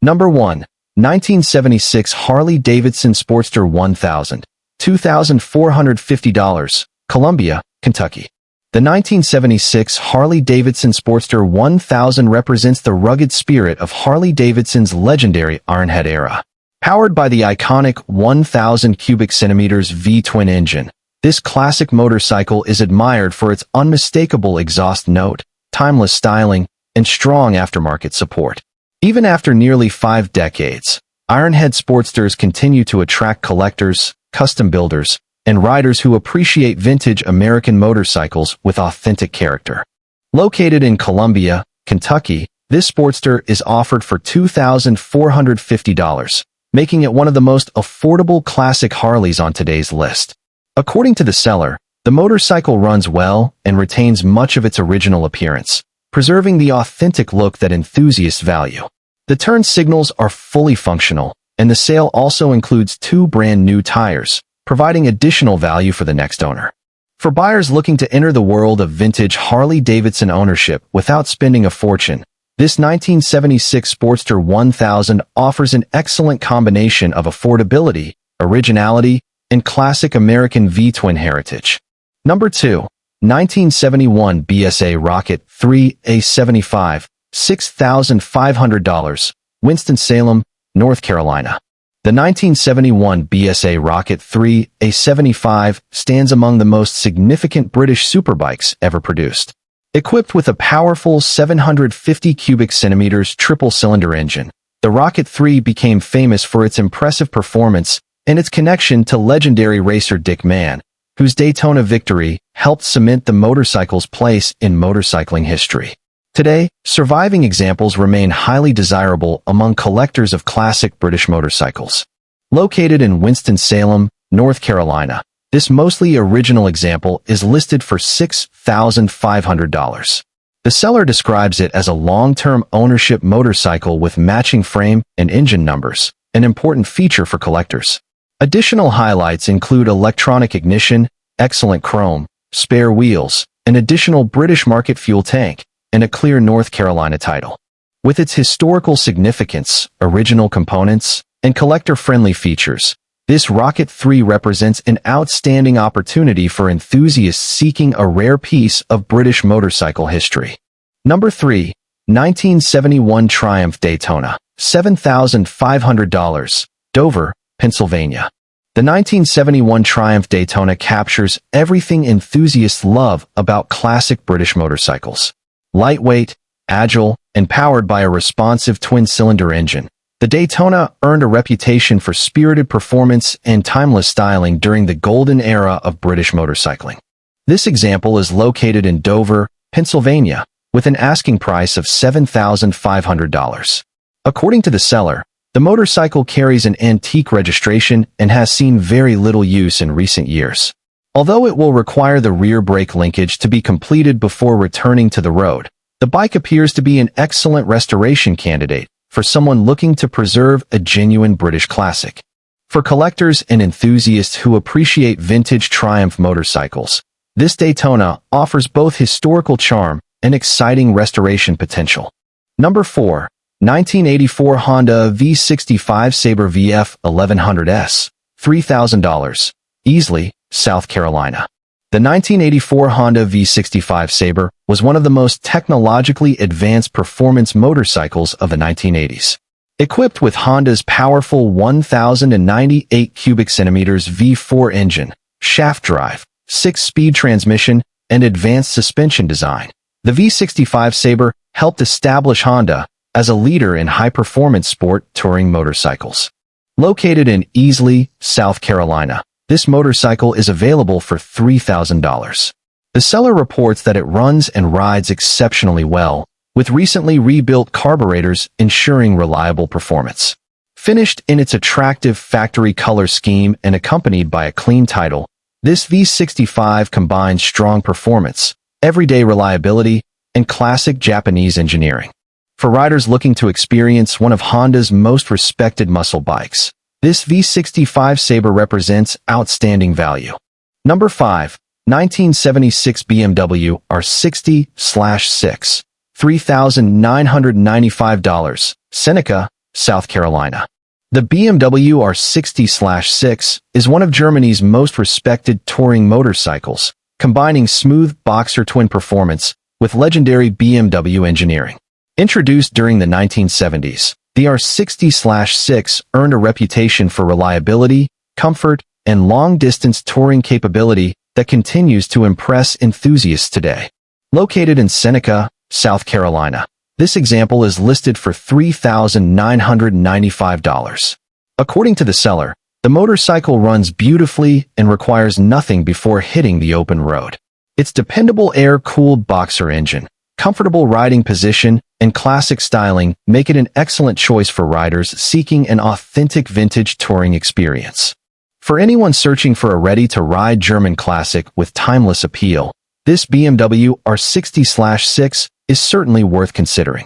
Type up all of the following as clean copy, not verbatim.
Number 1. 1976 Harley-Davidson Sportster 1000, $2,450, Columbia, Kentucky. The 1976 Harley-Davidson Sportster 1000 represents the rugged spirit of Harley-Davidson's legendary Ironhead era. Powered by the iconic 1,000 cubic centimeters V-twin engine, this classic motorcycle is admired for its unmistakable exhaust note, timeless styling, and strong aftermarket support. Even after nearly 5 decades, Ironhead Sportsters continue to attract collectors, custom builders, and riders who appreciate vintage American motorcycles with authentic character. Located in Columbia, Kentucky, this Sportster is offered for $2,450, making it one of the most affordable classic Harleys on today's list. According to the seller, the motorcycle runs well and retains much of its original appearance, preserving the authentic look that enthusiasts value. The turn signals are fully functional, and the sale also includes 2 brand new tires, providing additional value for the next owner. For buyers looking to enter the world of vintage Harley-Davidson ownership without spending a fortune, this 1976 Sportster 1000 offers an excellent combination of affordability, originality, and classic American V-twin heritage. Number 2. 1971 BSA Rocket 3 A75, $6,500, Winston-Salem, North Carolina. The 1971 BSA Rocket 3 A75 stands among the most significant British superbikes ever produced. Equipped with a powerful 750 cubic centimeters triple-cylinder engine, the Rocket 3 became famous for its impressive performance and its connection to legendary racer Dick Mann, whose Daytona victory helped cement the motorcycle's place in motorcycling history. Today, surviving examples remain highly desirable among collectors of classic British motorcycles. Located in Winston-Salem, North Carolina, this mostly original example is listed for $6,500. The seller describes it as a long-term ownership motorcycle with matching frame and engine numbers, an important feature for collectors. Additional highlights include electronic ignition, excellent chrome, spare wheels, an additional British market fuel tank, and a clear North Carolina title. With its historical significance, original components, and collector-friendly features, this Rocket 3 represents an outstanding opportunity for enthusiasts seeking a rare piece of British motorcycle history. Number 3. 1971 Triumph Daytona, $7,500, Dover, Pennsylvania. The 1971 Triumph Daytona captures everything enthusiasts love about classic British motorcycles. Lightweight, agile, and powered by a responsive twin-cylinder engine, the Daytona earned a reputation for spirited performance and timeless styling during the golden era of British motorcycling. This example is located in Dover, Pennsylvania, with an asking price of $7,500. According to the seller, the motorcycle carries an antique registration and has seen very little use in recent years. Although it will require the rear brake linkage to be completed before returning to the road, the bike appears to be an excellent restoration candidate for someone looking to preserve a genuine British classic. For collectors and enthusiasts who appreciate vintage Triumph motorcycles, this Daytona offers both historical charm and exciting restoration potential. Number 4. 1984 Honda V65 Sabre VF 1100S, $3,000, Easley, South Carolina. The 1984 Honda V65 Sabre was one of the most technologically advanced performance motorcycles of the 1980s. Equipped with Honda's powerful 1,098 cubic centimeters V4 engine, shaft drive, 6-speed transmission, and advanced suspension design, the V65 Sabre helped establish Honda as a leader in high-performance sport touring motorcycles. Located in Easley, South Carolina, this motorcycle is available for $3,000. The seller reports that it runs and rides exceptionally well, with recently rebuilt carburetors ensuring reliable performance. Finished in its attractive factory color scheme and accompanied by a clean title, this V65 combines strong performance, everyday reliability, and classic Japanese engineering. For riders looking to experience one of Honda's most respected muscle bikes, this V65 Sabre represents outstanding value. Number 5. 1976 BMW R60/6. $3,995, Seneca, South Carolina. The BMW R60/6 is one of Germany's most respected touring motorcycles, combining smooth boxer twin performance with legendary BMW engineering. Introduced during the 1970s, the R60/6 earned a reputation for reliability, comfort, and long-distance touring capability that continues to impress enthusiasts today. Located in Seneca, South Carolina, this example is listed for $3,995. According to the seller, the motorcycle runs beautifully and requires nothing before hitting the open road. Its dependable air-cooled boxer engine, comfortable riding position, and classic styling make it an excellent choice for riders seeking an authentic vintage touring experience. For anyone searching for a ready-to-ride German classic with timeless appeal, this BMW R60/6 is certainly worth considering.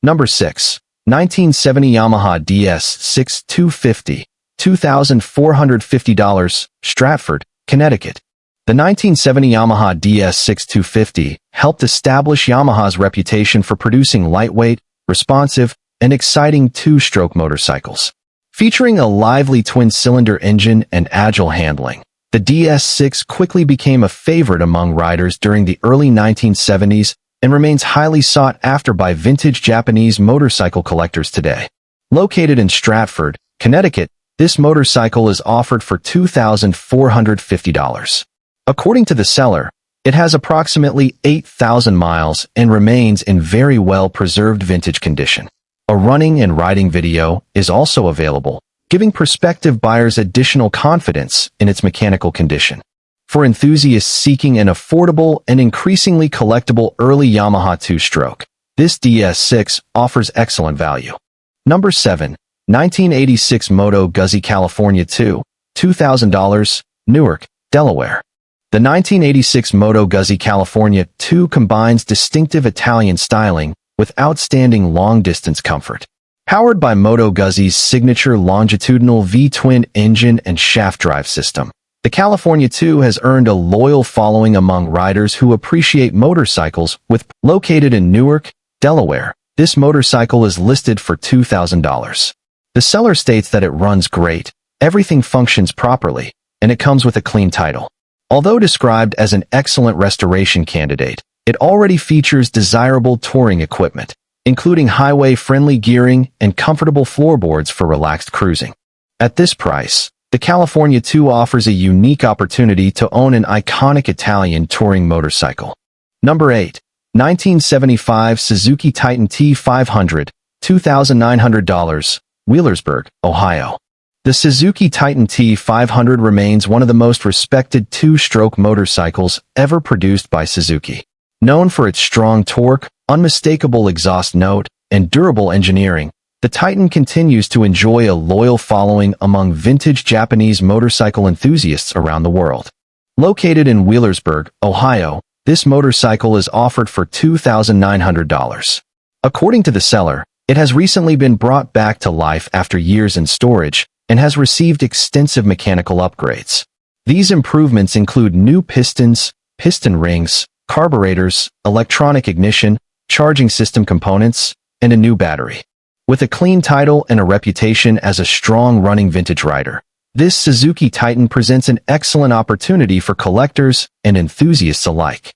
Number 6. 1970 Yamaha DS6 250, $2,450, Stratford, Connecticut. The 1970 Yamaha DS6 250 helped establish Yamaha's reputation for producing lightweight, responsive, and exciting two-stroke motorcycles. Featuring a lively twin-cylinder engine and agile handling, the DS6 quickly became a favorite among riders during the early 1970s and remains highly sought after by vintage Japanese motorcycle collectors today. Located in Stratford, Connecticut, this motorcycle is offered for $2,450. According to the seller, it has approximately 8,000 miles and remains in very well-preserved vintage condition. A running and riding video is also available, giving prospective buyers additional confidence in its mechanical condition. For enthusiasts seeking an affordable and increasingly collectible early Yamaha two-stroke, this DS6 offers excellent value. Number 7. 1986 Moto Guzzi California 2, $2,000, Newark, Delaware. The 1986 Moto Guzzi California 2 combines distinctive Italian styling with outstanding long-distance comfort. Powered by Moto Guzzi's signature longitudinal V-twin engine and shaft drive system, the California 2 has earned a loyal following among riders who appreciate motorcycles. Located in Newark, Delaware, this motorcycle is listed for $2,000. The seller states that it runs great, everything functions properly, and it comes with a clean title. Although described as an excellent restoration candidate, it already features desirable touring equipment, including highway-friendly gearing and comfortable floorboards for relaxed cruising. At this price, the California 2 offers a unique opportunity to own an iconic Italian touring motorcycle. Number 8. 1975 Suzuki Titan T500, $2,900, Wheelersburg, Ohio. The Suzuki Titan T500 remains one of the most respected two-stroke motorcycles ever produced by Suzuki. Known for its strong torque, unmistakable exhaust note, and durable engineering, the Titan continues to enjoy a loyal following among vintage Japanese motorcycle enthusiasts around the world. Located in Wheelersburg, Ohio, this motorcycle is offered for $2,900. According to the seller, it has recently been brought back to life after years in storage and has received extensive mechanical upgrades. These improvements include new pistons, piston rings, carburetors, electronic ignition, charging system components, and a new battery. With a clean title and a reputation as a strong running vintage rider, this Suzuki Titan presents an excellent opportunity for collectors and enthusiasts alike.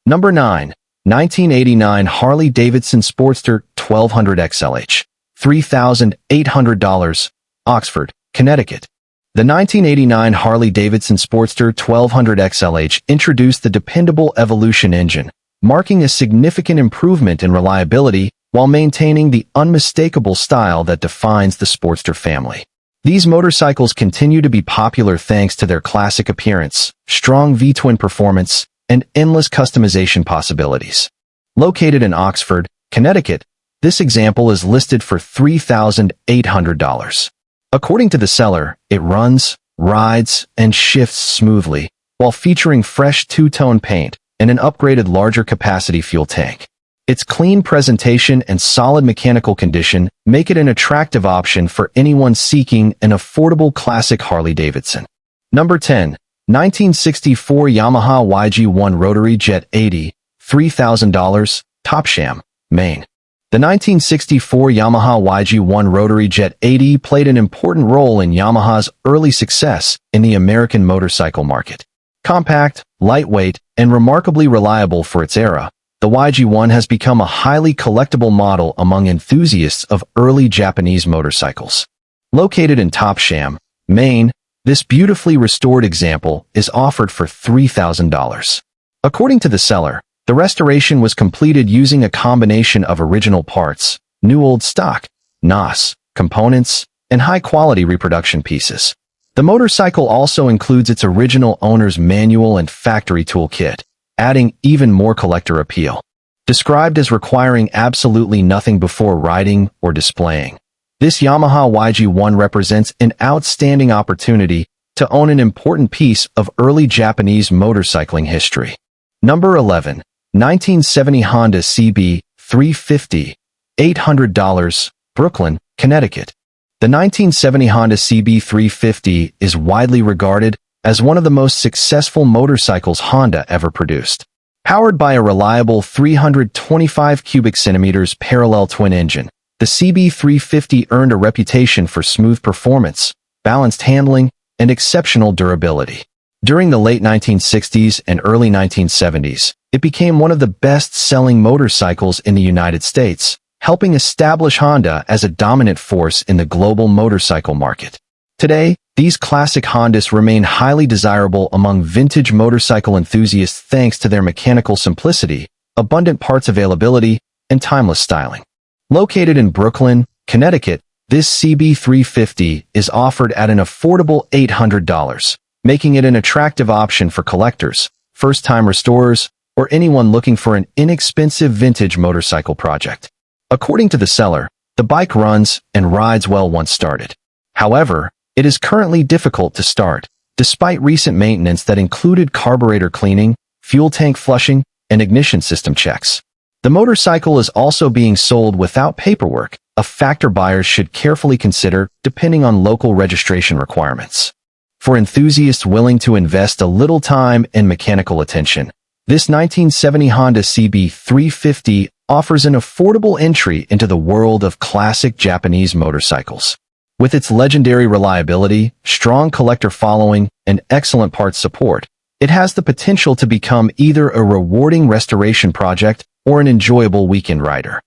Number 9. 1989 Harley-Davidson Sportster 1200 XLH, $3,800, Oxford, Connecticut. The 1989 Harley-Davidson Sportster 1200 XLH introduced the dependable Evolution engine, marking a significant improvement in reliability while maintaining the unmistakable style that defines the Sportster family. These motorcycles continue to be popular thanks to their classic appearance, strong V-twin performance, and endless customization possibilities. Located in Oxford, Connecticut, this example is listed for $3,800. According to the seller, it runs, rides, and shifts smoothly, while featuring fresh two-tone paint and an upgraded larger capacity fuel tank. Its clean presentation and solid mechanical condition make it an attractive option for anyone seeking an affordable classic Harley-Davidson. Number 10. 1964 Yamaha YG1 Rotary Jet 80, $3,000, Topsham, Maine. The 1964 Yamaha YG1 Rotary Jet 80 played an important role in Yamaha's early success in the American motorcycle market. Compact, lightweight, and remarkably reliable for its era, the YG1 has become a highly collectible model among enthusiasts of early Japanese motorcycles. Located in Topsham, Maine, this beautifully restored example is offered for $3,000. According to the seller, the restoration was completed using a combination of original parts, new old stock, NOS, components, and high-quality reproduction pieces. The motorcycle also includes its original owner's manual and factory toolkit, adding even more collector appeal. Described as requiring absolutely nothing before riding or displaying, this Yamaha YG1 represents an outstanding opportunity to own an important piece of early Japanese motorcycling history. Number 11. 1970 Honda CB 350, $800, Brooklyn, Connecticut. The 1970 Honda CB 350 is widely regarded as one of the most successful motorcycles Honda ever produced. Powered by a reliable 325 cubic centimeters parallel twin engine, the CB 350 earned a reputation for smooth performance, balanced handling, and exceptional durability. During the late 1960s and early 1970s, it became one of the best-selling motorcycles in the United States, helping establish Honda as a dominant force in the global motorcycle market. Today, these classic Hondas remain highly desirable among vintage motorcycle enthusiasts thanks to their mechanical simplicity, abundant parts availability, and timeless styling. Located in Brooklyn, Connecticut, this CB 350 is offered at an affordable $800. Making it an attractive option for collectors, first-time restorers, or anyone looking for an inexpensive vintage motorcycle project. According to the seller, the bike runs and rides well once started. However, it is currently difficult to start, despite recent maintenance that included carburetor cleaning, fuel tank flushing, and ignition system checks. The motorcycle is also being sold without paperwork, a factor buyers should carefully consider depending on local registration requirements. For enthusiasts willing to invest a little time and mechanical attention, this 1970 Honda CB 350 offers an affordable entry into the world of classic Japanese motorcycles. With its legendary reliability, strong collector following, and excellent parts support, it has the potential to become either a rewarding restoration project or an enjoyable weekend rider.